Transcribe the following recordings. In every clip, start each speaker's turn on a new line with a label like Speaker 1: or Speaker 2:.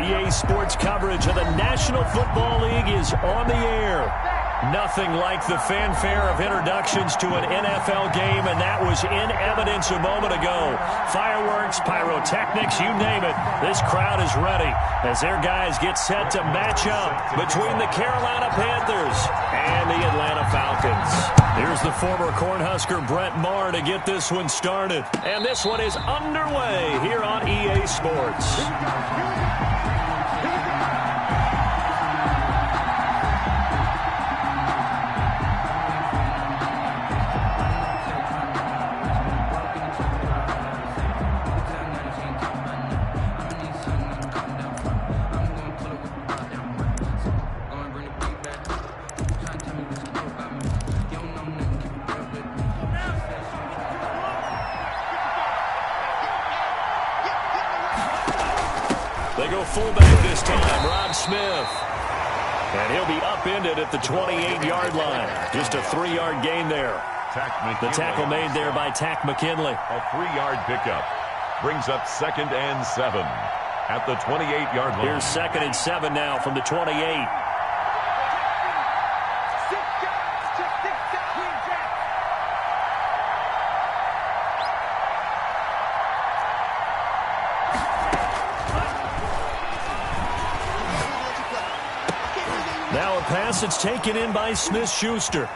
Speaker 1: EA Sports coverage of the National Football League is on the air. Nothing like the fanfare of introductions to an NFL game, and that was in evidence a moment ago. Fireworks, pyrotechnics, you name it. This crowd is ready as their guys get set to match up between the Carolina Panthers and the Atlanta Falcons. Here's the former Cornhusker Brett Maher to get this one started. And this one is underway here on EA Sports. Fullback this time, Rob Smith. And he'll be upended at the 28-yard line. Just a 3-yard gain there. The tackle made there by Tack McKinley.
Speaker 2: A 3-yard pickup. Brings up 2nd and 7 at the 28-yard line.
Speaker 1: Here's 2nd and 7 now from the 28. Pass it's taken in by Smith-Schuster.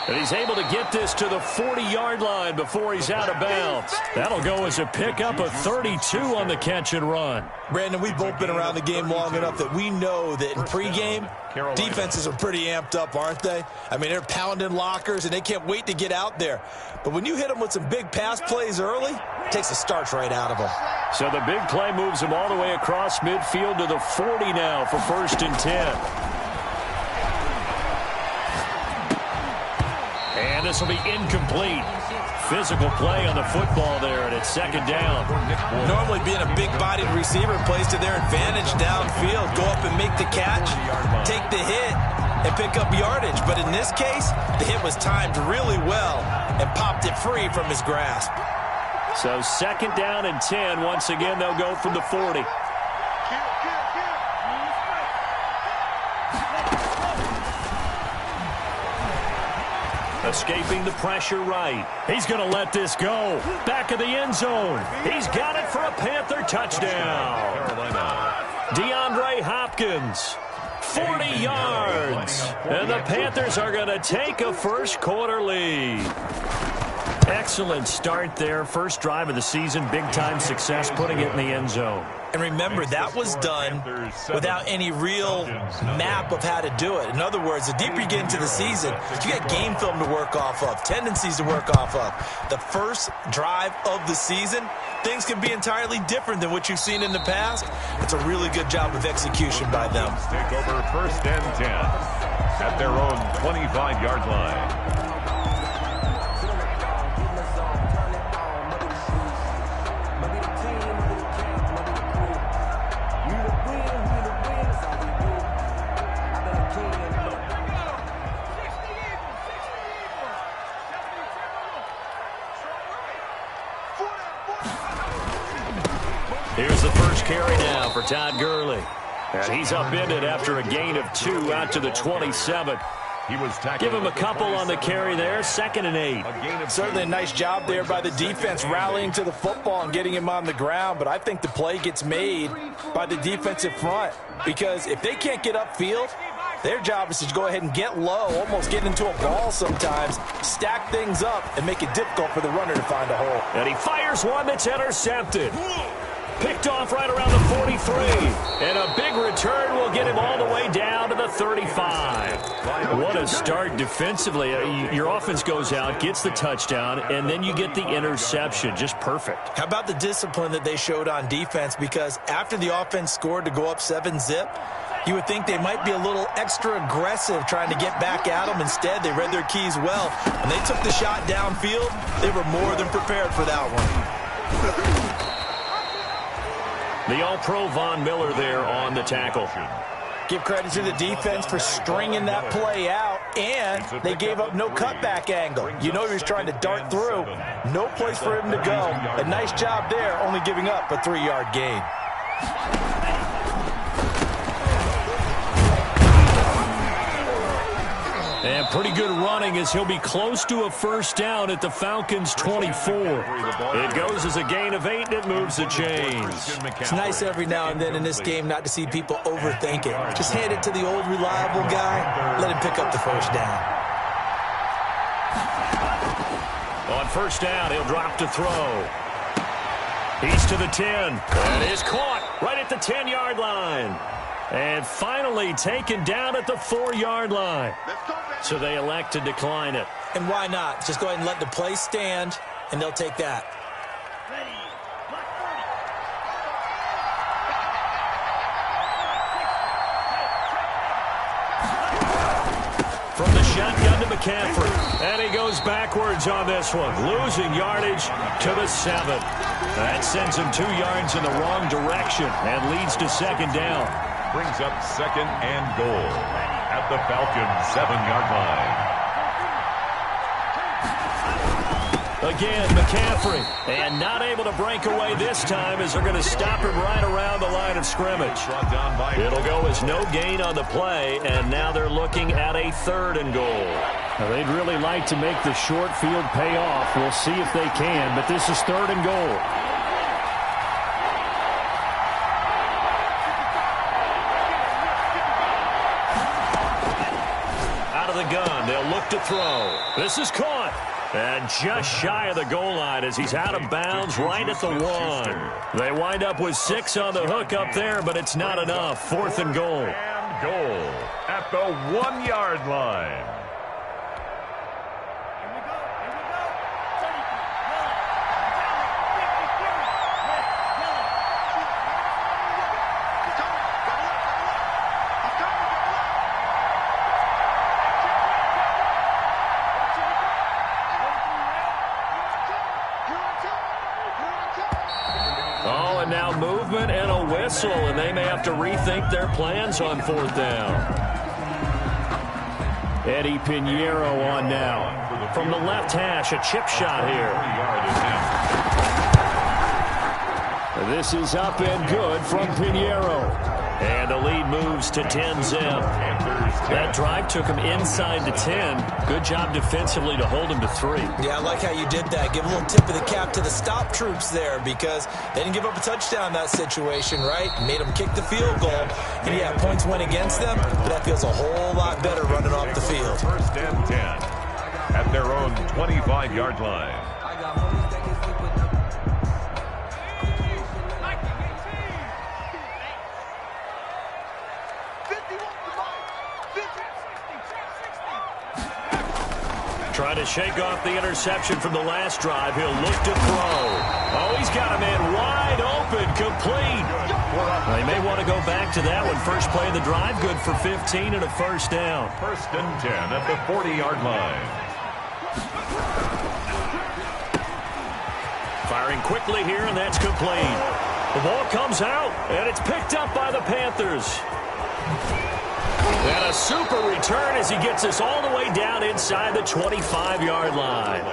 Speaker 1: And he's able to get this to the 40-yard line before he's out of bounds. That'll go as a pickup of 32 on the catch and run.
Speaker 3: Brandon, we've both been around the game long enough that we know that in pregame, defenses are pretty amped up, aren't they? I mean, they're pounding lockers, and they can't wait to get out there. But when you hit them with some big pass plays early, it takes the starch right out of them.
Speaker 1: So the big play moves him all the way across midfield to the 40 now for 1st and 10. And this will be incomplete. Physical play on the football there, and it's 2nd down.
Speaker 3: Normally being a big-bodied receiver plays to their advantage downfield. Go up and make the catch, take the hit, and pick up yardage. But in this case, the hit was timed really well and popped it free from his grasp.
Speaker 1: So 2nd down and 10. Once again, they'll go from the 40. Escaping the pressure right. He's going to let this go. Back of the end zone. He's got it for a Panther touchdown. DeAndre Hopkins, 40 yards. And the Panthers are going to take a first-quarter lead. Excellent start there. First drive of the season. Big-time success putting it in the end zone.
Speaker 3: And remember, that was done without any real map of how to do it. In other words, the deeper you get into the season, you got game film to work off of, tendencies to work off of. The first drive of the season, things can be entirely different than what you've seen in the past. It's a really good job of execution by them.
Speaker 2: Take over 1st and 10 at their own 25-yard line.
Speaker 1: Here's the first carry now for Todd Gurley. And he's upended after a gain of 2 out to the 27. Give him a couple on the carry there. 2nd and 8.
Speaker 3: Certainly a nice job there by the defense rallying to the football and getting him on the ground. But I think the play gets made by the defensive front. Because if they can't get upfield, their job is to go ahead and get low, almost get into a ball sometimes, stack things up, and make it difficult for the runner to find a hole.
Speaker 1: And he fires one that's intercepted. Picked off right around the 43. And a big return will get him all the way down to the 35. What a start defensively. Your offense goes out, gets the touchdown, and then you get the interception. Just perfect.
Speaker 3: How about the discipline that they showed on defense? Because after the offense scored to go up 7-zip, you would think they might be a little extra aggressive trying to get back at them. Instead, they read their keys well. When they took the shot downfield, they were more than prepared for that one.
Speaker 1: The All-Pro Von Miller there on the tackle.
Speaker 3: Give credit to the defense for stringing that play out, and they gave up no cutback angle. You know he was trying to dart through. No place for him to go. A nice job there, only giving up a 3-yard gain.
Speaker 1: And pretty good running as he'll be close to a first down at the Falcons' 24. It goes as a gain of 8, and it moves the chains.
Speaker 3: It's nice every now and then in this game not to see people overthink it. Just hand it to the old reliable guy. Let him pick up the first down.
Speaker 1: On first down, he'll drop to throw. He's to the 10. And is caught right at the 10-yard line. And finally taken down at the 4-yard line. So they elect to decline it.
Speaker 3: And why not? Just go ahead and let the play stand, and they'll take that.
Speaker 1: From the shotgun to McCaffrey. And he goes backwards on this one. Losing yardage to the 7. That sends him 2 yards in the wrong direction and leads to second down.
Speaker 2: Brings up second and goal at the Falcons' 7-yard line.
Speaker 1: Again, McCaffrey. And not able to break away this time as they're going to stop him right around the line of scrimmage. It'll go as no gain on the play, and now they're looking at a 3rd and goal.
Speaker 4: Now, they'd really like to make the short field pay off. We'll see if they can, but this is 3rd and goal.
Speaker 1: Gun. They'll look to throw. This is caught. And just shy of the goal line as he's out of bounds right at the 1. They wind up with 6 on the hook up there, but it's not enough. 4th and goal.
Speaker 2: And goal at the 1-yard line.
Speaker 1: Now movement and a whistle, and they may have to rethink their plans on 4th down. Eddie Pinheiro on now. From the left hash, a chip shot here. This is up and good from Pinheiro. And the lead moves to 10-zip. That drive took him inside the 10. Good job defensively to hold him to 3.
Speaker 3: Yeah, I like how you did that. Give a little tip of the cap to the stop troops there because they didn't give up a touchdown in that situation, right? Made them kick the field goal. And, yeah, points went against them, but that feels a whole lot better running off the field.
Speaker 2: 1st and 10 at their own 25-yard line.
Speaker 1: Trying to shake off the interception from the last drive. He'll look to throw. Oh, he's got a man wide open, complete. They may want to go back to that one. First play of the drive, good for 15 and a first down.
Speaker 2: 1st and 10 at the 40-yard line.
Speaker 1: Firing quickly here, and that's complete. The ball comes out, and it's picked up by the Panthers. And a super return as he gets us all the way down inside the 25-yard line.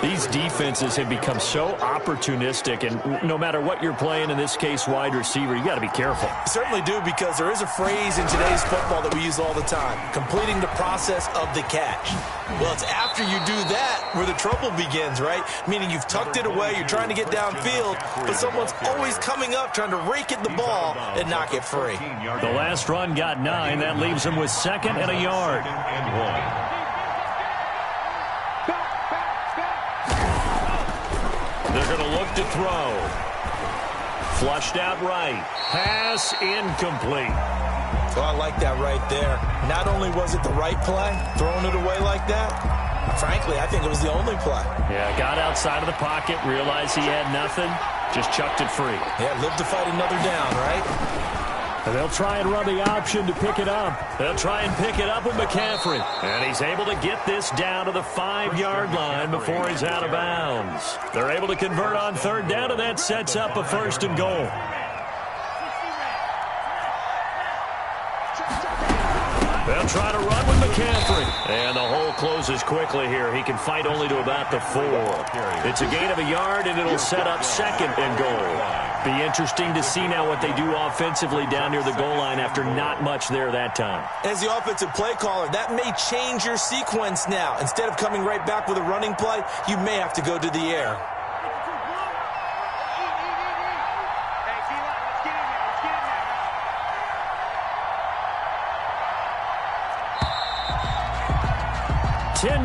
Speaker 1: These defenses have become so opportunistic, and no matter what you're playing, in this case wide receiver, you got to be careful.
Speaker 3: You certainly do, because there is a phrase in today's football that we use all the time, completing the process of the catch. Well, it's after you do that where the trouble begins, right? Meaning you've tucked it away, you're trying to get downfield, but someone's always coming up trying to rake at the ball and knock it free.
Speaker 1: The last run got 9. That leaves him with 2nd and a yard. They're going to look to throw. Flushed out right. Pass incomplete.
Speaker 3: Well, I like that right there. Not only was it the right play, throwing it away like that, frankly, I think it was the only play.
Speaker 1: Yeah, got outside of the pocket, realized he had nothing, just chucked it free.
Speaker 3: Yeah, live to fight another down, right?
Speaker 1: And they'll try and run the option to pick it up. They'll try and pick it up with McCaffrey. And he's able to get this down to the 5-yard line before he's out of bounds. They're able to convert on 3rd down, and that sets up a 1st and goal. They'll try to run with McCaffrey. And the hole closes quickly here. He can fight only to about the 4. It's a gain of a yard, and it'll set up 2nd and goal. Be interesting to see now what they do offensively down near the goal line after not much there that time.
Speaker 3: As the offensive play caller, that may change your sequence now. Instead of coming right back with a running play, you may have to go to the air.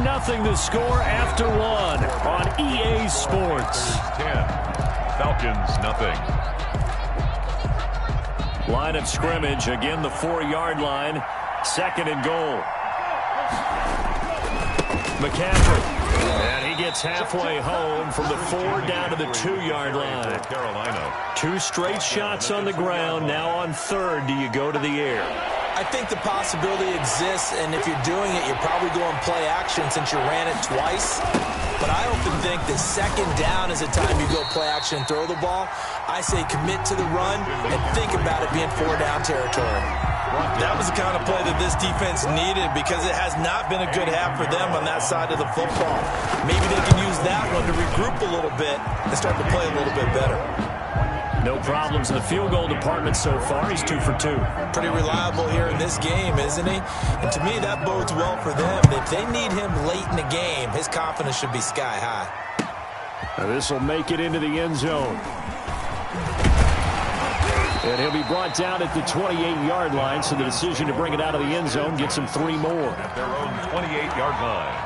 Speaker 1: Nothing the score after one on EA Sports.
Speaker 2: 10. Falcons, nothing.
Speaker 1: Line of scrimmage, again the 4-yard line. Second and goal. McCaffrey. And he gets halfway home from the 4 down to the 2-yard line.
Speaker 2: Carolina.
Speaker 1: 2 straight shots on the ground. Now on third, do you go to the air?
Speaker 3: I think the possibility exists, and if you're doing it, you're probably going play action since you ran it twice. But I often think that second down is the time you go play action and throw the ball. I say commit to the run and think about it being 4-down territory. That was the kind of play that this defense needed because it has not been a good half for them on that side of the football. Maybe they can use that one to regroup a little bit and start to play a little bit better.
Speaker 1: No problems in the field goal department so far. He's 2 for 2.
Speaker 3: Pretty reliable here in this game, isn't he? And to me, that bodes well for them. If they need him late in the game, his confidence should be sky high.
Speaker 1: Now this will make it into the end zone. And he'll be brought down at the 28-yard line, so the decision to bring it out of the end zone gets him 3 more.
Speaker 2: At their own 28-yard line.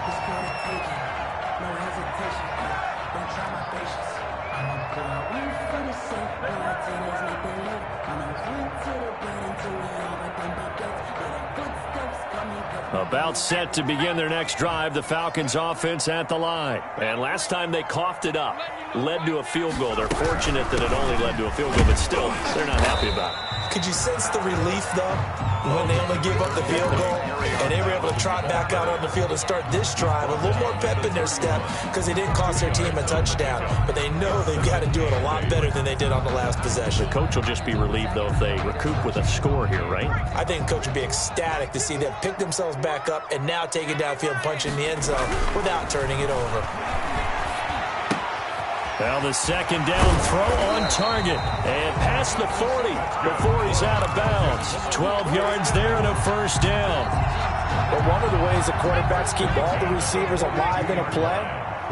Speaker 1: About set to begin their next drive, the Falcons offense at the line. And last time they coughed it up, led to a field goal. They're fortunate that it only led to a field goal, but still, they're not happy about it.
Speaker 3: Could you sense the relief, though, when they only gave up the field goal and they were able to trot back out on the field and start this drive? A little more pep in their step because they didn't cost their team a touchdown, but they know they've got to do it a lot better than they did on the last possession.
Speaker 1: The coach will just be relieved, though, if they recoup with a score here, right?
Speaker 3: I think the coach would be ecstatic to see them pick themselves back up and now take it downfield, punch in the end zone without turning it over.
Speaker 1: Well, the second down throw on target and past the 40 before he's out of bounds. 12 yards there and a first down.
Speaker 3: But one of the ways the quarterbacks keep all the receivers alive in a play,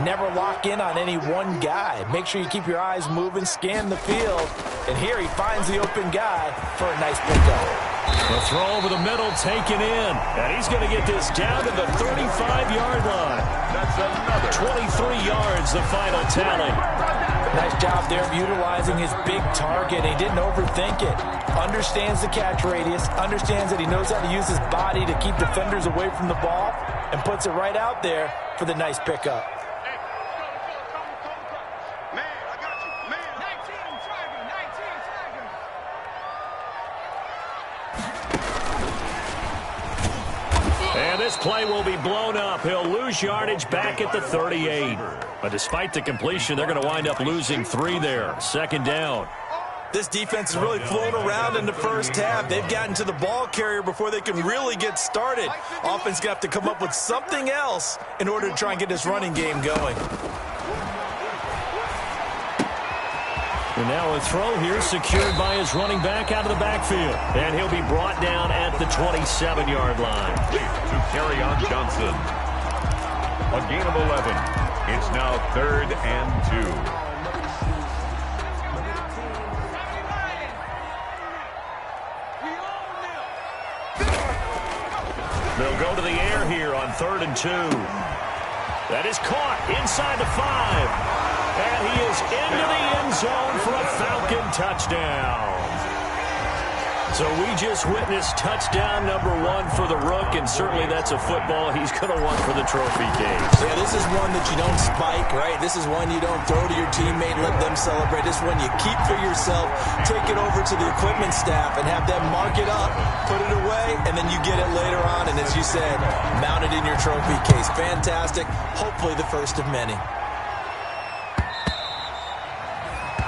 Speaker 3: never lock in on any one guy. Make sure you keep your eyes moving, scan the field, and here he finds the open guy for a nice pickup.
Speaker 1: The throw over the middle taken in, and he's going to get this down to the 35-yard line.
Speaker 2: That's another
Speaker 1: 23 yards, the final tally.
Speaker 3: Nice job there of utilizing his big target. He didn't overthink it. Understands the catch radius, understands that he knows how to use his body to keep defenders away from the ball, and puts it right out there for the nice pickup.
Speaker 1: And this play will be blown up. He'll lose yardage back at the 38. But despite the completion, they're going to wind up losing 3 there. Second down.
Speaker 3: This defense is really flown around in the first half. They've gotten to the ball carrier before they can really get started. Offense got to come up with something else in order to try and get this running game going.
Speaker 1: And now a throw here secured by his running back out of the backfield. And he'll be brought down at the 27-yard line.
Speaker 2: to carry on Johnson. A gain of 11. It's now 3rd and 2.
Speaker 1: They'll go to the air here on 3rd and 2. That is caught inside the 5. And he is into the end zone for a Falcon touchdown. So we just witnessed touchdown number 1 for the Rook, and certainly that's a football he's going to want for the trophy case.
Speaker 3: Yeah, this is one that you don't spike, right? This is one you don't throw to your teammate, let them celebrate. This is one you keep for yourself, take it over to the equipment staff and have them mark it up, put it away, and then you get it later on. And as you said, mount it in your trophy case. Fantastic. Hopefully the first of many.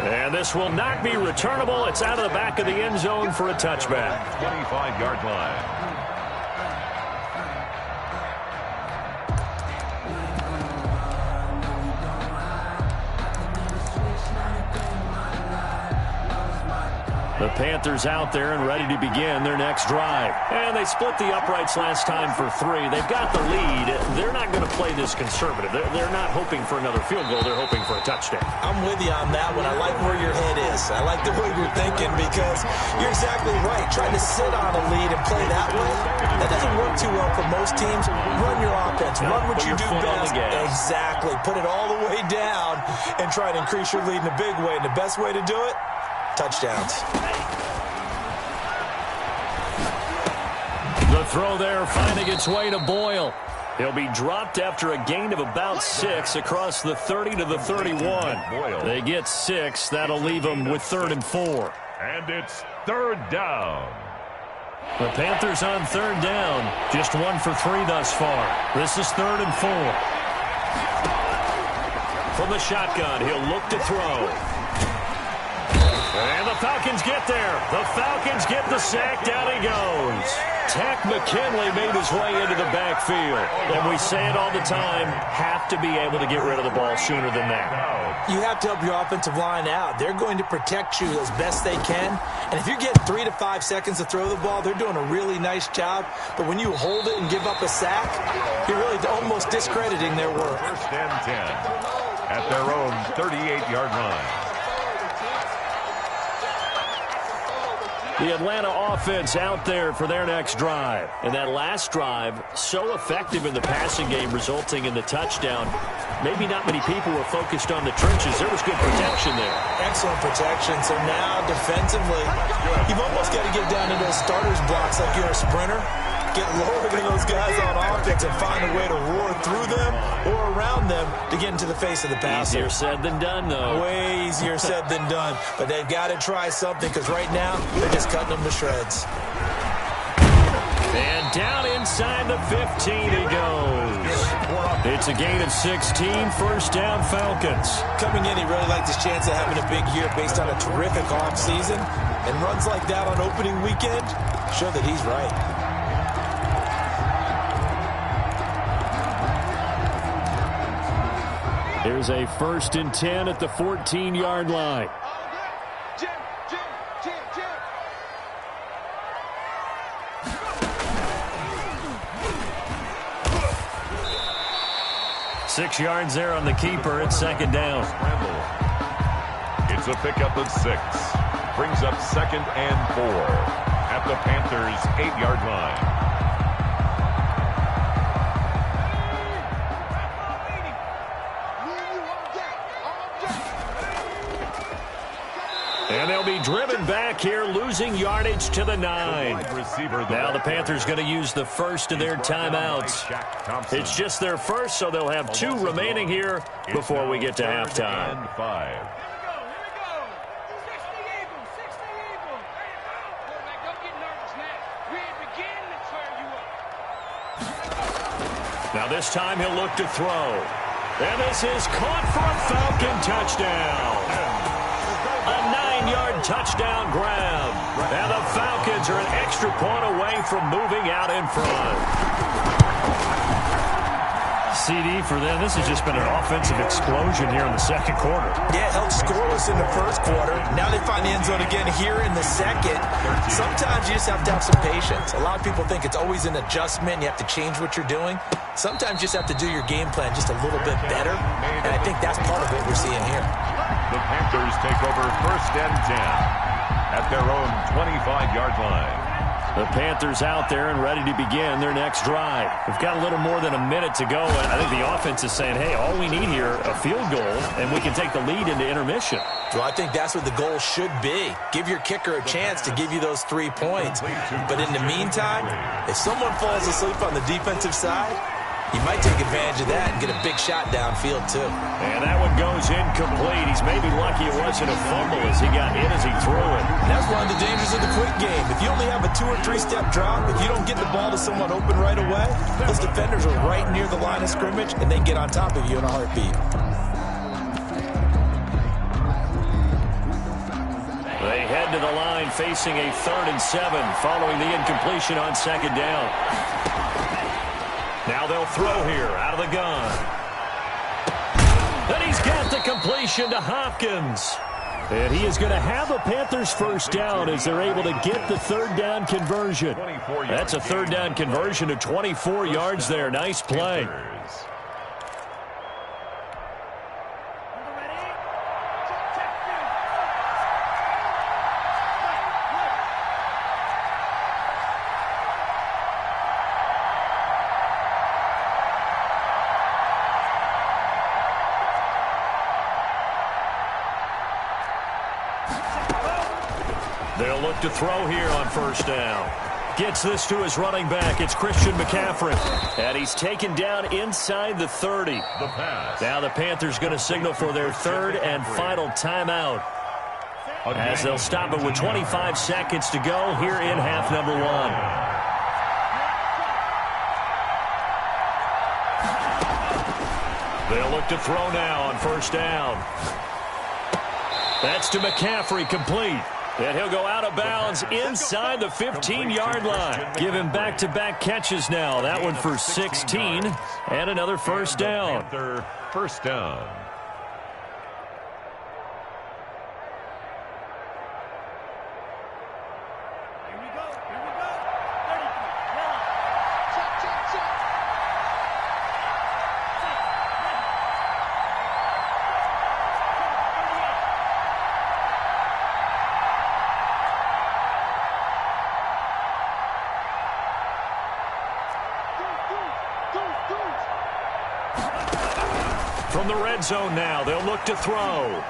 Speaker 1: And this will not be returnable. It's out of the back of the end zone for a touchback.
Speaker 2: 25-yard line.
Speaker 4: The Panthers out there and ready to begin their next drive.
Speaker 1: And they split the uprights last time for 3. They've got the lead. They're not going to play this conservative. They're not hoping for another field goal. They're hoping for a touchdown.
Speaker 3: I'm with you on that one. I like where your head is. I like the way you're thinking because you're exactly right. Trying to sit on a lead and play that way, that doesn't work too well for most teams. Run your offense. Run what you do best. Exactly. Put it all the way down and try to increase your lead in a big way. And the best way to do it, touchdowns.
Speaker 1: The throw there finding its way to Boyle. He'll be dropped after a gain of about 6 across the 30 to the 31. They get 6. That'll leave them with 3rd and 4.
Speaker 2: And it's 3rd down.
Speaker 1: The Panthers on 3rd down. Just 1 for 3 thus far. This is 3rd and 4. From the shotgun, he'll look to throw. And the Falcons get there. The Falcons get the sack. Down he goes. Tack McKinley made his way into the backfield. And we say it all the time, have to be able to get rid of the ball sooner than that.
Speaker 3: You have to help your offensive line out. They're going to protect you as best they can. And if you're getting 3 to 5 seconds to throw the ball, they're doing a really nice job. But when you hold it and give up a sack, you're really almost discrediting their work.
Speaker 2: 1st and 10 at their own 38-yard line.
Speaker 1: The Atlanta offense out there for their next drive. And that last drive, so effective in the passing game, resulting in the touchdown. Maybe not many people were focused on the trenches. There was good protection there.
Speaker 3: Excellent protection. So now, defensively, you've almost got to get down to those starters blocks like you're a sprinter. Get lower than those guys on offense and find a way to roar through them or around them to get into the face of the passer.
Speaker 1: Easier said than done, though.
Speaker 3: Way easier said than done. But they've got to try something because right now they're just cutting them to shreds.
Speaker 1: And down inside the 15 he goes. It's a gain of 16, 1st down Falcons.
Speaker 3: Coming in, he really liked his chance of having a big year based on a terrific offseason. And runs like that on opening weekend show that he's right.
Speaker 1: There's a 1st and 10 at the 14-yard line. Six yards there on the keeper. It's 2nd down.
Speaker 2: It's a pickup of 6. Brings up 2nd and 4 at the Panthers' 8-yard line.
Speaker 1: And they'll be driven back here, losing yardage to the 9. Now the Panthers going to use the first of their timeouts. It's just their first, so they'll have 2 remaining here before we get to halftime. Now this time he'll look to throw. And this is caught for a Falcon touchdown. A 9-yard touchdown grab. And the Falcons are an extra point away from moving out in front. CD for them. This has just been an offensive explosion here in the 2nd quarter.
Speaker 3: Yeah, held scoreless in the 1st quarter. Now they find the end zone again here in the 2nd. Sometimes you just have to have some patience. A lot of people think it's always an adjustment. You have to change what you're doing. Sometimes you just have to do your game plan just a little bit better. And I think that's part of what we're seeing here.
Speaker 2: The Panthers take over 1st and 10 at their own 25-yard line.
Speaker 1: The Panthers out there and ready to begin their next drive. We've got a little more than a minute to go, and I think the offense is saying, hey, all we need here, a field goal, and we can take the lead into intermission.
Speaker 3: Well, I think that's what the goal should be. Give your kicker a chance to give you those 3 points. But in the meantime, if someone falls asleep on the defensive side, you might take advantage of that and get a big shot downfield, too.
Speaker 1: And that one goes incomplete. He's maybe lucky it wasn't a fumble as he got in as he threw it.
Speaker 3: And that's one of the dangers of the quick game. If you only have a 2- or 3-step drop, if you don't get the ball to someone open right away, those defenders are right near the line of scrimmage, and they get on top of you in a heartbeat.
Speaker 1: They head to the line facing a 3rd and 7 following the incompletion on 2nd down. Now they'll throw here out of the gun. And he's got the completion to Hopkins. And he is going to have a Panthers first down as they're able to get the third down conversion. That's a third down conversion of 24 yards there. Nice play. They'll look to throw here on first down. Gets this to his running back. It's Christian McCaffrey. And he's taken down inside the 30. Now the Panthers going to signal for their third and final timeout, as they'll stop it with 25 seconds to go here in half number one. They'll look to throw now on first down. That's to McCaffrey, complete. And he'll go out of bounds inside the 15-yard line. Give him back-to-back catches now. That one for 16 and another first down.
Speaker 2: First down.
Speaker 1: From the red zone now, they'll look to throw.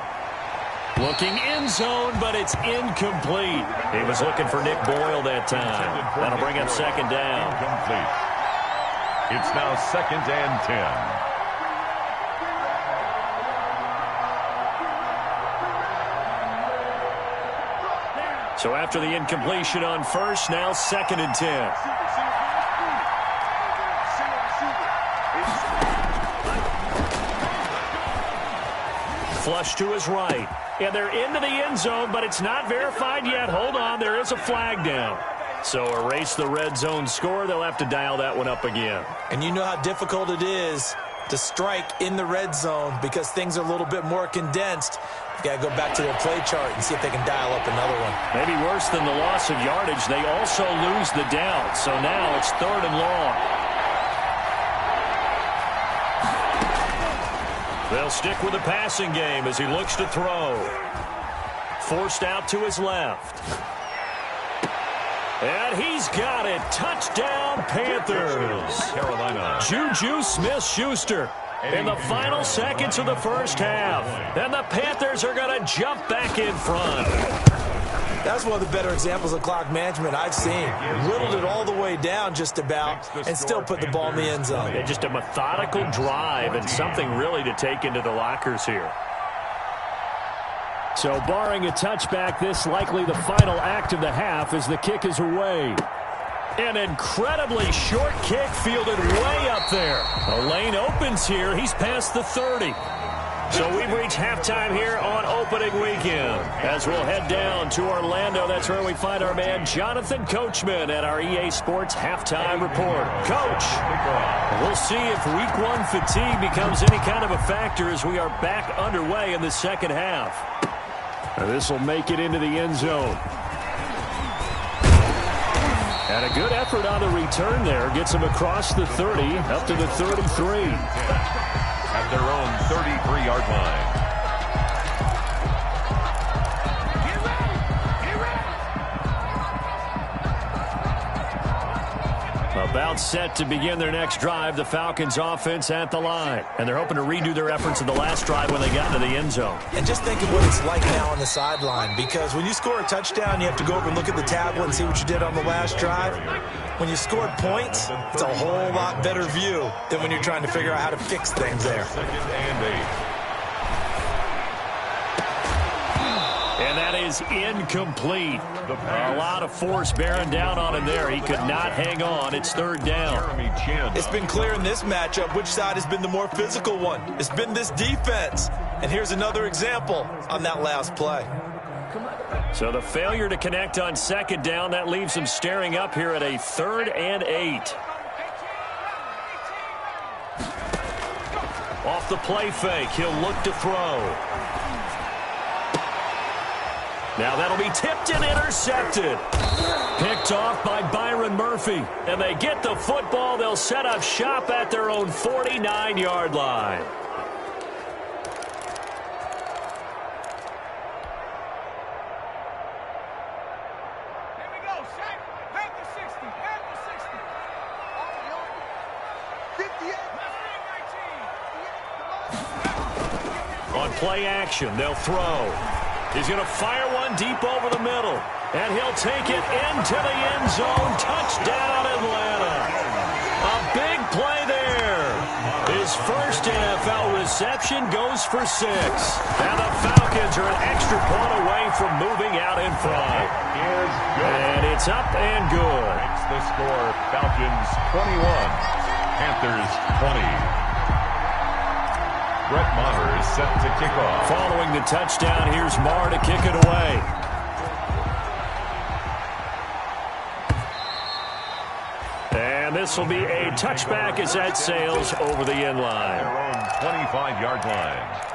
Speaker 1: Looking end zone, but it's incomplete. He was looking for Nick Boyle that time. That'll bring up second down.
Speaker 2: Incomplete. It's now second and 10.
Speaker 1: So after the incompletion on first, now second and 10. Flush to his right. And they're into the end zone, but it's not verified yet. Hold on, there is a flag down. So erase the red zone score. They'll have to dial that one up again.
Speaker 3: And you know how difficult it is to strike in the red zone because things are a little bit more condensed. You got to go back to their play chart and see if they can dial up another one.
Speaker 1: Maybe worse than the loss of yardage, they also lose the down. So now it's third and long. They'll stick with the passing game as he looks to throw. Forced out to his left. And he's got it. Touchdown, Panthers.
Speaker 2: Carolina.
Speaker 1: Juju Smith-Schuster in the final seconds of the first half. And the Panthers are going to jump back in front.
Speaker 3: That's one of the better examples of clock management I've seen. Whittled it all the way down just about and still put the ball in the end zone.
Speaker 1: Yeah, just a methodical drive and something really to take into the lockers here. So barring a touchback, this likely the final act of the half as the kick is away. An incredibly short kick fielded way up there. The lane opens here. He's past the 30. So we've reached halftime here on opening weekend. As we'll head down to Orlando, that's where we find our man Jonathan Coachman at our EA Sports Halftime Report. Coach, we'll see if Week 1 fatigue becomes any kind of a factor as we are back underway in the second half. This will make it into the end zone. And a good effort on the return there. Gets him across the 30, up to the 33.
Speaker 2: At their own 33-yard line.
Speaker 1: About set to begin their next drive, the Falcons offense at the line. And they're hoping to redo their efforts in the last drive when they got into the end zone.
Speaker 3: And just think of what it's like now on the sideline, because when you score a touchdown, you have to go over and look at the tablet and see what you did on the last drive. When you scored points, it's a whole lot better view than when you're trying to figure out how to fix things there.
Speaker 2: Second and 8.
Speaker 1: And that is incomplete. A lot of force bearing down on him there. He could not hang on. It's third down.
Speaker 3: It's been clear in this matchup which side has been the more physical one. It's been this defense. And here's another example on that last play.
Speaker 1: So the failure to connect on second down, that leaves him staring up here at a third and 8. Off the play fake, he'll look to throw. Now that'll be tipped and intercepted. Picked off by Byron Murphy. And they get the football. They'll set up shop at their own 49-yard line. On play action, they'll throw. He's going to fire one deep over the middle. And he'll take it into the end zone. Touchdown, Atlanta. A big play there. His first NFL reception goes for 6. And the Falcons are an extra point away from moving out in front. And it's up and good.
Speaker 2: Makes the score Falcons 21, Panthers 20. Brett Maher is set to kick off.
Speaker 1: Following the touchdown, here's Maher to kick it away. And this will be a touchback as that sails over the end line.
Speaker 2: Their own 25-yard line.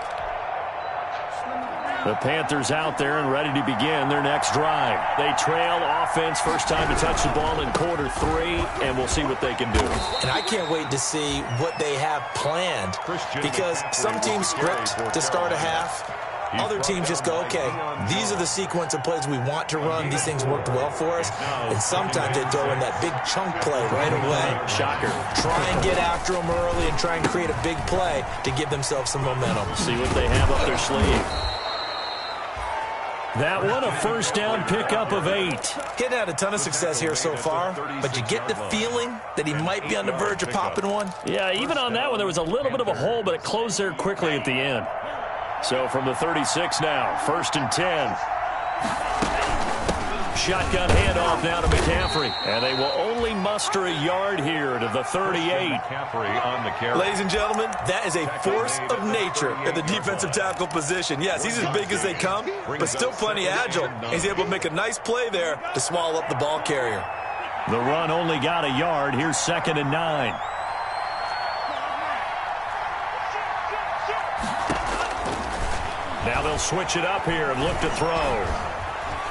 Speaker 1: The Panthers out there and ready to begin their next drive. They trail offense, first time to touch the ball in quarter 3, and we'll see what they can do.
Speaker 3: And I can't wait to see what they have planned, because some teams script to start a half. Other teams just go, okay, these are the sequence of plays we want to run. These things worked well for us. And sometimes they throw in that big chunk play right away.
Speaker 1: Shocker.
Speaker 3: Try and get after them early and try and create a big play to give themselves some momentum.
Speaker 1: See what they have up their sleeve. That one, a first down pickup of 8.
Speaker 3: Getting had a ton of success here so far, but you get the feeling that he might be on the verge of popping one.
Speaker 1: Yeah, even on that one, there was a little bit of a hole, but it closed there quickly at the end. So from the 36 now, 1st and 10. Shotgun handoff now to McCaffrey. And they will only muster a yard here to the 38.
Speaker 2: McCaffrey on the carry.
Speaker 3: Ladies and gentlemen, that is a force of nature at the defensive tackle position. Yes, he's as big as they come, but still plenty agile. He's able to make a nice play there to swallow up the ball carrier.
Speaker 1: The run only got a yard. Here's 2nd and 9. Now they'll switch it up here and look to throw.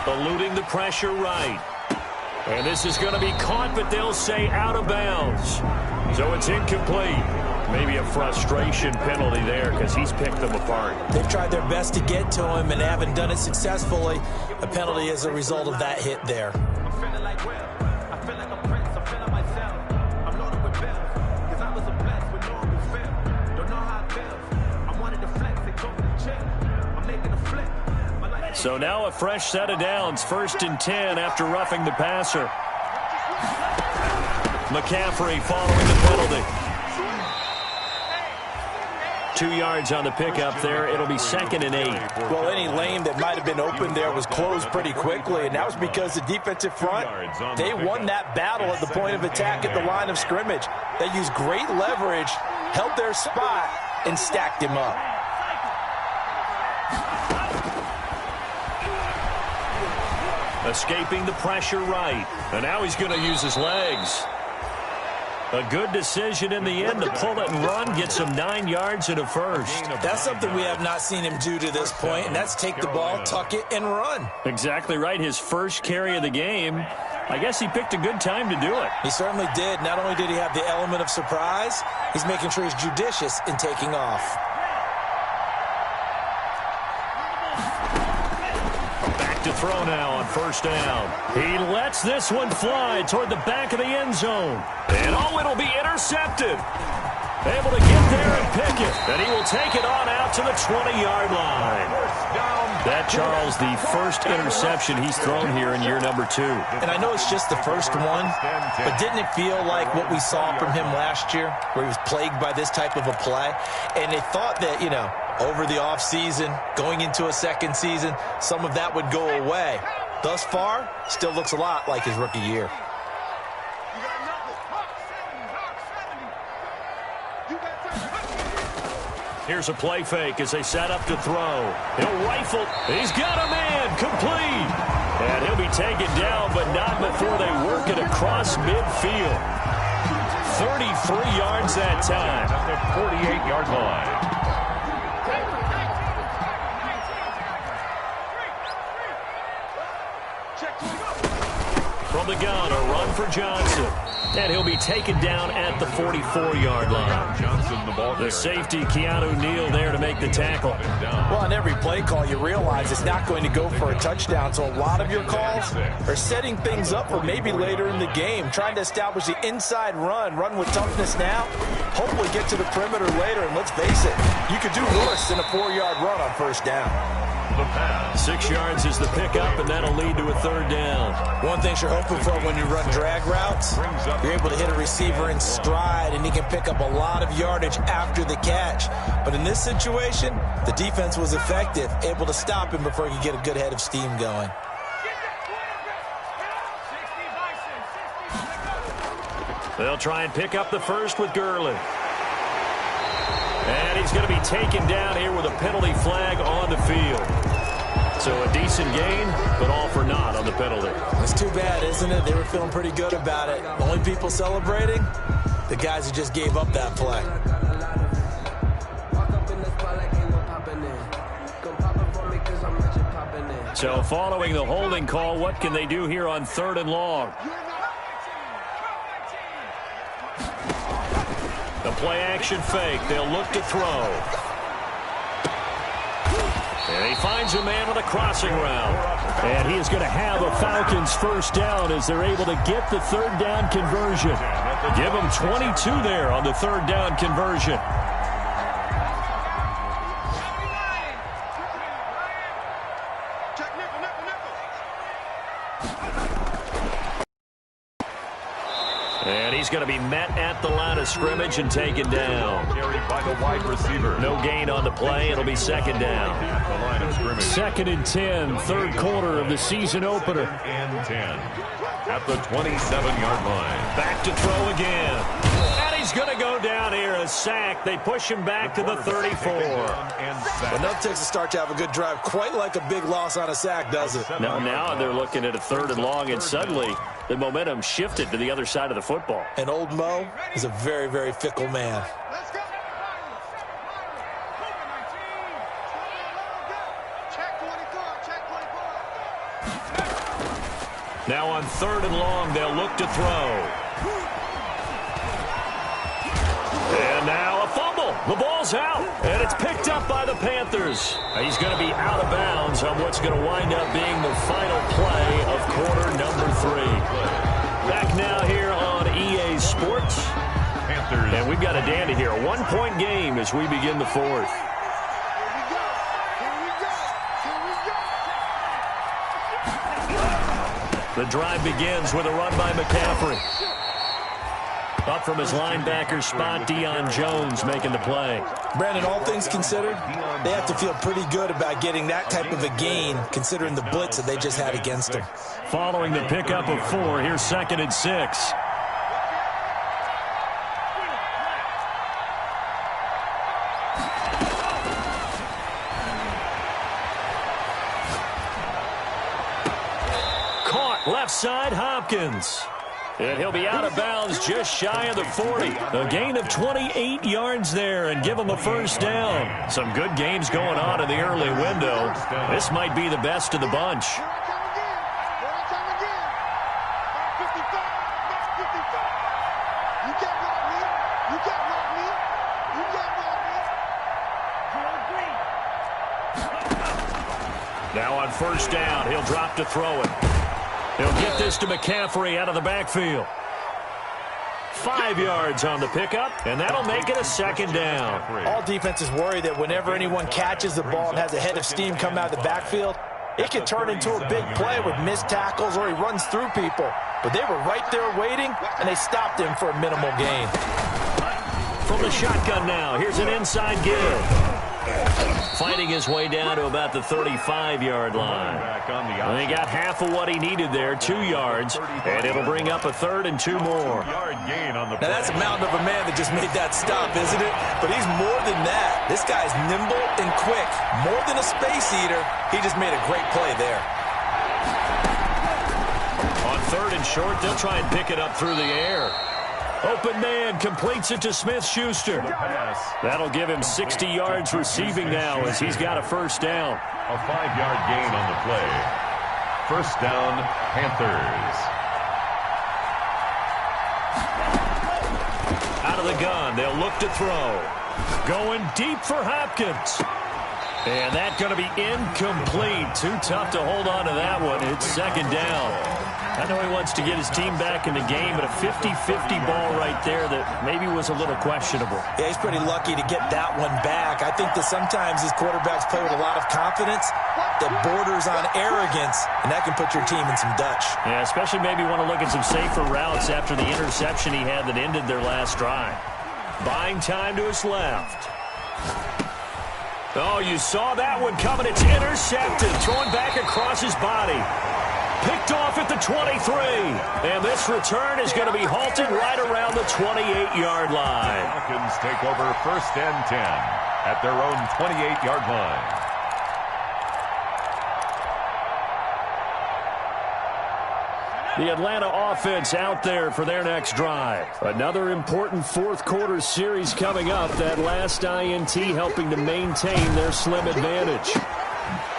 Speaker 1: Eluding the pressure right. And this is going to be caught, but they'll say out of bounds. So it's incomplete. Maybe a frustration penalty there because he's picked them apart.
Speaker 3: They've tried their best to get to him and haven't done it successfully. A penalty as a result of that hit there.
Speaker 1: So now a fresh set of downs, 1st and 10 after roughing the passer. McCaffrey following the penalty. 2 yards on the pickup there. It'll be 2nd and 8.
Speaker 3: Well, any lane that might have been open there was closed pretty quickly, and that was because the defensive front, they won that battle at the point of attack at the line of scrimmage. They used great leverage, held their spot, and stacked him up.
Speaker 1: Escaping the pressure right. And now he's going to use his legs. A good decision in the end to pull it and run. Gets him 9 yards and a first.
Speaker 3: That's something we have not seen him do to this point, and that's take the ball, tuck it, and run.
Speaker 1: Exactly right. His first carry of the game. I guess he picked a good time to do it.
Speaker 3: He certainly did. Not only did he have the element of surprise, he's making sure he's judicious in taking off.
Speaker 1: To throw now on 1st down. He lets this one fly toward the back of the end zone. And it'll be intercepted. Able to get there and pick it. And he will take it on out to the 20-yard line. That, Charles, the first interception he's thrown here in year number 2.
Speaker 3: And I know it's just the first one, but didn't it feel like what we saw from him last year, where he was plagued by this type of a play? And they thought that, over the offseason, going into a second season, some of that would go away. Thus far, still looks a lot like his rookie year.
Speaker 1: Here's a play fake as they set up to throw. He'll rifle. He's got a man complete. And he'll be taken down, but not before they work it across midfield. 33 yards that time.
Speaker 2: At the 48-yard line.
Speaker 1: the gun, a run for Johnson. And he'll be taken down at the 44-yard line.
Speaker 2: Johnson, the ball carrier.
Speaker 1: The safety, Keanu Neal, there to make the tackle.
Speaker 3: Well, on every play call, you realize it's not going to go for a touchdown. So a lot of your calls are setting things up for maybe later in the game, trying to establish the inside run with toughness now, hopefully get to the perimeter later. And let's face it, you could do worse than a 4-yard run on first down.
Speaker 1: 6 yards is the pickup, and that'll lead to a third down.
Speaker 3: One thing you're hoping for when you run drag routes, you're able to hit a receiver in stride, and he can pick up a lot of yardage after the catch. But in this situation, the defense was effective, able to stop him before he could get a good head of steam going.
Speaker 1: They'll try and pick up the first with Gurley. And he's going to be taken down here with a penalty flag on the field. So a decent gain, but all for naught on the penalty.
Speaker 3: It's too bad, isn't it? They were feeling pretty good about it. The only people celebrating, the guys who just gave up that play.
Speaker 1: So following the holding call, what can they do here on 3rd and long? The play-action fake. They'll look to throw. And he finds a man with a crossing route.
Speaker 4: And he is going to have a Falcons first down as they're able to get the 3rd down conversion.
Speaker 1: Give them 22 there on the 3rd down conversion. And he's going to be met at the line of scrimmage and taken down.
Speaker 2: Carried by the wide receiver.
Speaker 1: No gain on the play. It'll be 2nd down.
Speaker 2: At the line of scrimmage.
Speaker 4: 2nd and 10, 3rd quarter of the season opener.
Speaker 2: And 10 at the 27-yard line.
Speaker 1: Back to throw again. And he's going to go down here, a sack. They push him back to the 34.
Speaker 3: Enough takes to start to have a good drive, quite like a big loss on a sack, does it?
Speaker 1: Now they're looking at a 3rd and long, and suddenly the momentum shifted to the other side of the football.
Speaker 3: And old Mo is a very, very fickle man.
Speaker 1: Now on 3rd and long, they'll look to throw. And now a fumble. The ball's out, and it's picked up by the Panthers. He's going to be out of bounds on what's going to wind up being the final play of quarter number 3. Back now here on EA Sports.
Speaker 2: Panthers.
Speaker 1: And we've got a dandy here. A 1-point game as we begin the 4th. The drive begins with a run by McCaffrey. Up from his linebacker spot, Deion Jones making the play.
Speaker 3: Brandon, all things considered, they have to feel pretty good about getting that type of a gain, considering the blitz that they just had against them.
Speaker 1: Following the pickup of 4, here's 2nd and 6. Caught left side, Hopkins. And he'll be out of bounds just shy of the 40. A gain of 28 yards there and give him a first down. Some good games going on in the early window. This might be the best of the bunch. Now on first down, he'll drop to throw it. He'll get this to McCaffrey out of the backfield. 5 yards on the pickup, and that'll make it a 2nd down.
Speaker 3: All defenses worry that whenever anyone catches the ball and has a head of steam come out of the backfield, it can turn into a big play with missed tackles or he runs through people. But they were right there waiting, and they stopped him for a minimal gain.
Speaker 1: From the shotgun now, here's an inside give. Fighting his way down to about the 35-yard line. And he got half of what he needed there, 2 yards, and it'll bring up a 3rd and 2 more.
Speaker 3: Now that's a mountain of a man that just made that stop, isn't it? But he's more than that. This guy's nimble and quick. More than a space eater, he just made a great play there.
Speaker 1: On 3rd and short, they'll try and pick it up through the air. Open man completes it to Smith-Schuster. That'll give him 60 yards receiving now as he's got a first down.
Speaker 2: A 5-yard gain on the play. First down, Panthers.
Speaker 1: Out of the gun, they'll look to throw. Going deep for Hopkins. And that's going to be incomplete. Too tough to hold on to that one. It's second down. I know he wants to get his team back in the game, but a 50-50 ball right there that maybe was a little questionable.
Speaker 3: Yeah, he's pretty lucky to get that one back. I think that sometimes these quarterbacks play with a lot of confidence that borders on arrogance, and that can put your team in some Dutch.
Speaker 1: Yeah, especially maybe want to look at some safer routes after the interception he had that ended their last drive. Buying time to his left. Oh, you saw that one coming. It's intercepted. Throwing back across his body. Picked off at the 23. And this return is going to be halted right around the 28-yard line.
Speaker 2: Falcons take over 1st and 10 at their own 28-yard line.
Speaker 1: The Atlanta offense out there for their next drive. Another important fourth-quarter series coming up. That last INT helping to maintain their slim advantage.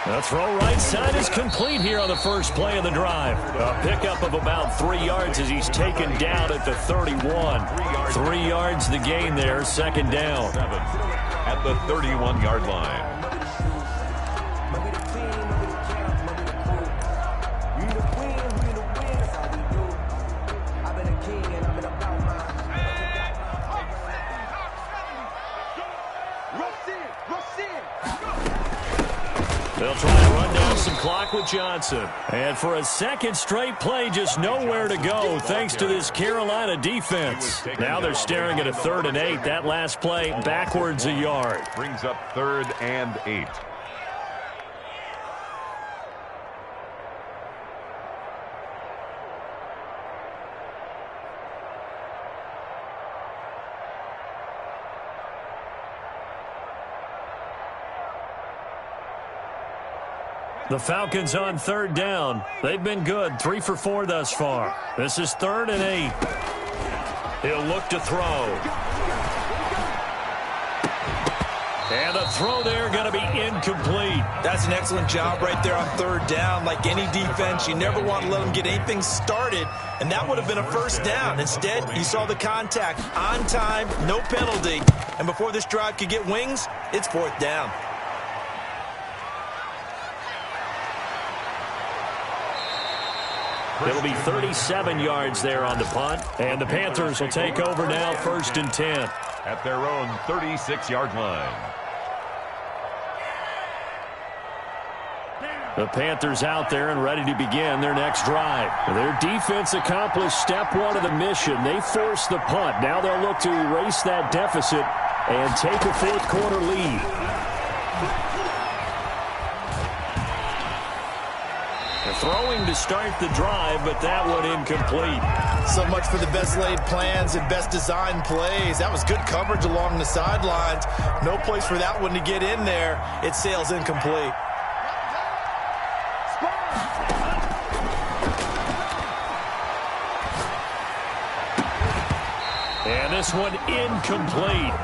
Speaker 1: The throw right side is complete here on the first play of the drive. A pickup of about 3 yards as he's taken down at the 31. 3 yards the gain there, second down.
Speaker 2: At the 31-yard line.
Speaker 1: They'll try to run down some clock with Johnson. And for a second straight play, just nowhere to go thanks to this Carolina defense. Now they're staring at a 3rd and 8. That last play backwards a yard.
Speaker 2: Brings up 3rd and 8.
Speaker 1: The Falcons on 3rd down. They've been good, 3 for 4 thus far. This is 3rd and 8. He'll look to throw. And the throw there going to be incomplete.
Speaker 3: That's an excellent job right there on 3rd down. Like any defense, you never want to let them get anything started, and that would have been a 1st down. Instead, you saw the contact on time, no penalty, and before this drive could get wings, it's 4th down.
Speaker 1: It'll be 37 yards there on the punt. And the Panthers will take over now, 1st and 10.
Speaker 2: At their own 36-yard line.
Speaker 1: The Panthers out there and ready to begin their next drive. Their defense accomplished step 1 of the mission. They forced the punt. Now they'll look to erase that deficit and take a fourth-quarter lead. Throwing to start the drive, but that one incomplete.
Speaker 3: So much for the best laid plans and best designed plays. That was good coverage along the sidelines. No place for that one to get in there. It sails incomplete.
Speaker 1: And this one incomplete.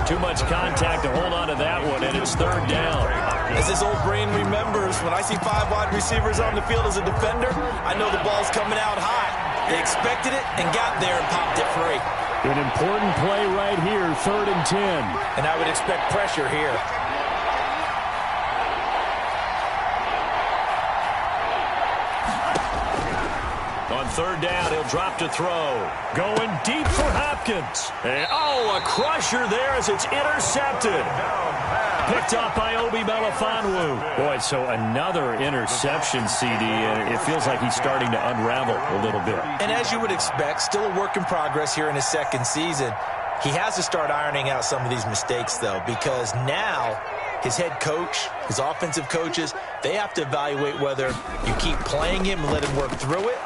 Speaker 1: Too much contact to hold on to that one, and it's 3rd down.
Speaker 3: As his old brain remembers, when I see 5 wide receivers on the field as a defender, I know the ball's coming out high. They expected it and got there and popped it free.
Speaker 1: An important play right here, 3rd and 10.
Speaker 3: And I would expect pressure here.
Speaker 1: On 3rd down, he'll drop to throw. Going deep for Hopkins. And, a crusher there as it's intercepted. Picked off by Obi Melifonwu. Boy, so another interception, CD, and it feels like he's starting to unravel a little bit.
Speaker 3: And as you would expect, still a work in progress here in his 2nd season. He has to start ironing out some of these mistakes, though, because now his head coach, his offensive coaches, they have to evaluate whether you keep playing him and let him work through it,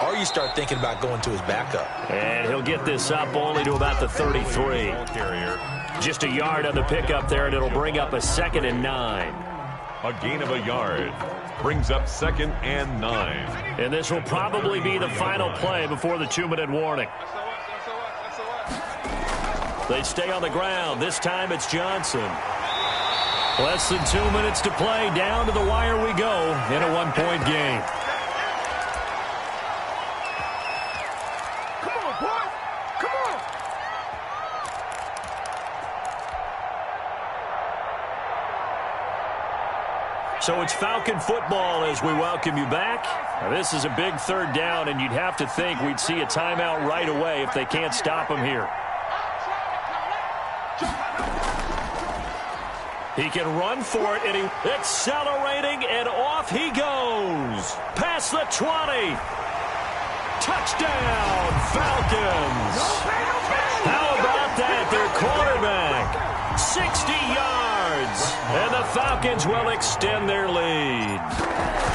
Speaker 3: or you start thinking about going to his backup.
Speaker 1: And he'll get this up only to about the 33. Just a yard on the pickup there, and it'll bring up a 2nd and 9.
Speaker 2: A gain of a yard. Brings up 2nd and 9.
Speaker 1: And this will probably be the final play before the 2-minute warning. They stay on the ground. This time it's Johnson. Less than 2 minutes to play. Down to the wire we go in a 1-point game. So it's Falcon football as we welcome you back. Now, this is a big third down, and you'd have to think we'd see a timeout right away if they can't stop him here. He can run for it, and he accelerating, and off he goes. Past the 20. Touchdown, Falcons. How about that? Their quarterback, 60 yards. And the Falcons will extend their lead.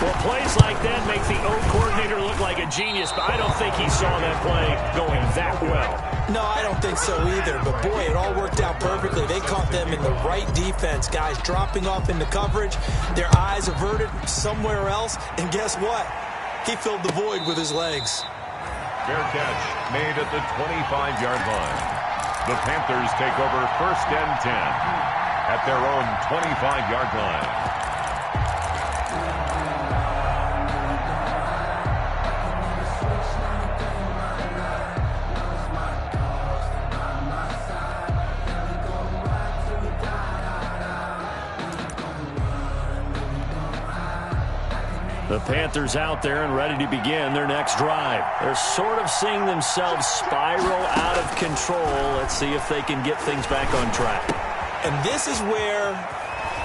Speaker 1: Well, plays like that make the O coordinator look like a genius, but I don't think he saw that play going that well.
Speaker 3: No, I don't think so either. But, boy, it all worked out perfectly. They caught them in the right defense. Guys dropping off into coverage, their eyes averted somewhere else. And guess what? He filled the void with his legs.
Speaker 2: Fair catch made at the 25-yard line. The Panthers take over 1st and 10 at their own 25-yard line.
Speaker 1: The Panthers out there and ready to begin their next drive. They're sort of seeing themselves spiral out of control. Let's see if they can get things back on track.
Speaker 3: And this is where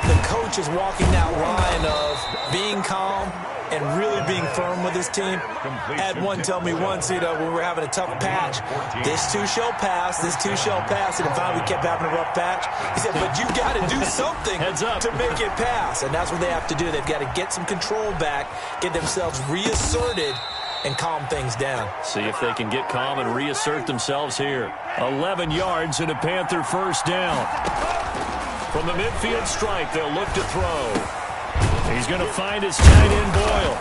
Speaker 3: the coach is walking that line of being calm and really being firm with his team. I had one tell me once, when we were having a tough patch, this too shall pass, this too shall pass. And finally we kept having a rough patch. He said, but you got to do something to make it pass. And that's what they have to do. They've got to get some control back, get themselves reasserted, and calm things down.
Speaker 1: See if they can get calm and reassert themselves here. 11 yards and a Panther first down. From the midfield stripe, they'll look to throw. He's going to find his tight end Boyle.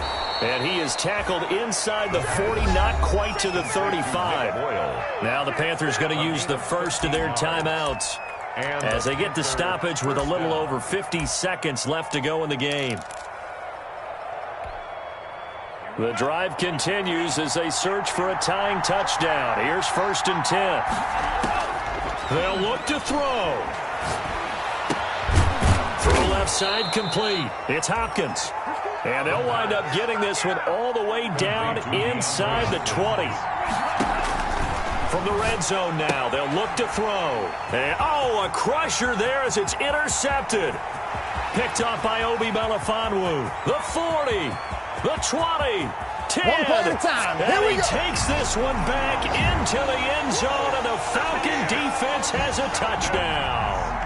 Speaker 1: And he is tackled inside the 40, not quite to the 35. Now the Panthers going to use the first of their timeouts as they get the stoppage with a little over 50 seconds left to go in the game. The drive continues as they search for a tying touchdown. Here's 1st and 10. They'll look to throw. Throw left side complete. It's Hopkins. And they'll wind up getting this one all the way down inside the 20. From the red zone now, they'll look to throw. And, a crusher there as it's intercepted. Picked up by Obi Melifonwu. The 40. The 20. 10.
Speaker 5: One play at a time.
Speaker 1: And he takes this one back into the end zone, and the Falcon defense has a touchdown.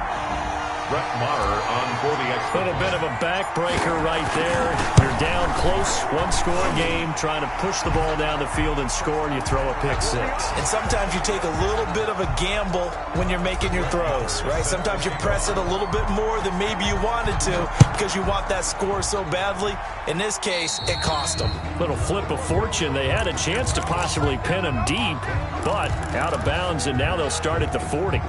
Speaker 2: Brett Maher on for the extra.
Speaker 1: A little bit of a backbreaker right there. You're down close, one-score game, trying to push the ball down the field and score, and you throw a pick six.
Speaker 3: And sometimes you take a little bit of a gamble when you're making your throws, right? Sometimes you press it a little bit more than maybe you wanted to because you want that score so badly. In this case, it cost them.
Speaker 1: Little flip of fortune. They had a chance to possibly pin him deep, but out of bounds, and now they'll start at the 40.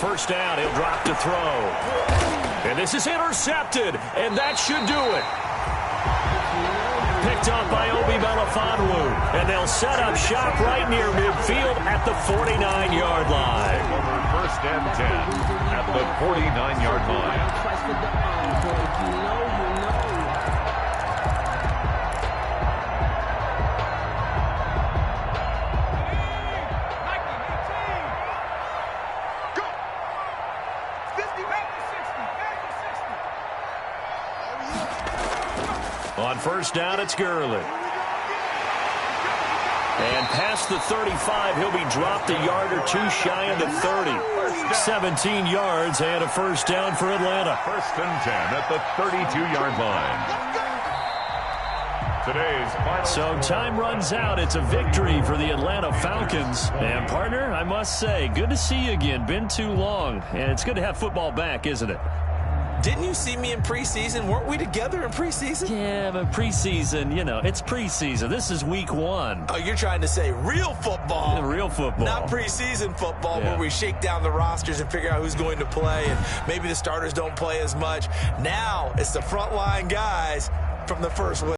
Speaker 1: First down, he'll drop to throw. And this is intercepted, and that should do it. Picked up by Obi Melifonwu, and they'll set up shop right near midfield at the 49-yard line.
Speaker 2: 1st and 10 at the 49-yard line.
Speaker 1: On first down, it's Gurley. And past the 35, he'll be dropped a yard or two shy of the 30. 17 yards and a first down for Atlanta.
Speaker 2: 1st and 10 at the 32-yard line. Today's final.
Speaker 1: So time runs out. It's a victory for the Atlanta Falcons. And, partner, I must say, good to see you again. Been too long. And it's good to have football back, isn't it?
Speaker 3: Didn't you see me in preseason? Weren't we together in preseason?
Speaker 4: Yeah, but preseason, it's preseason. This is week 1.
Speaker 3: Oh, you're trying to say real football.
Speaker 4: Yeah, real football.
Speaker 3: Not preseason football where we shake down the rosters and figure out who's going to play, and maybe the starters don't play as much. Now it's the frontline guys from the first week.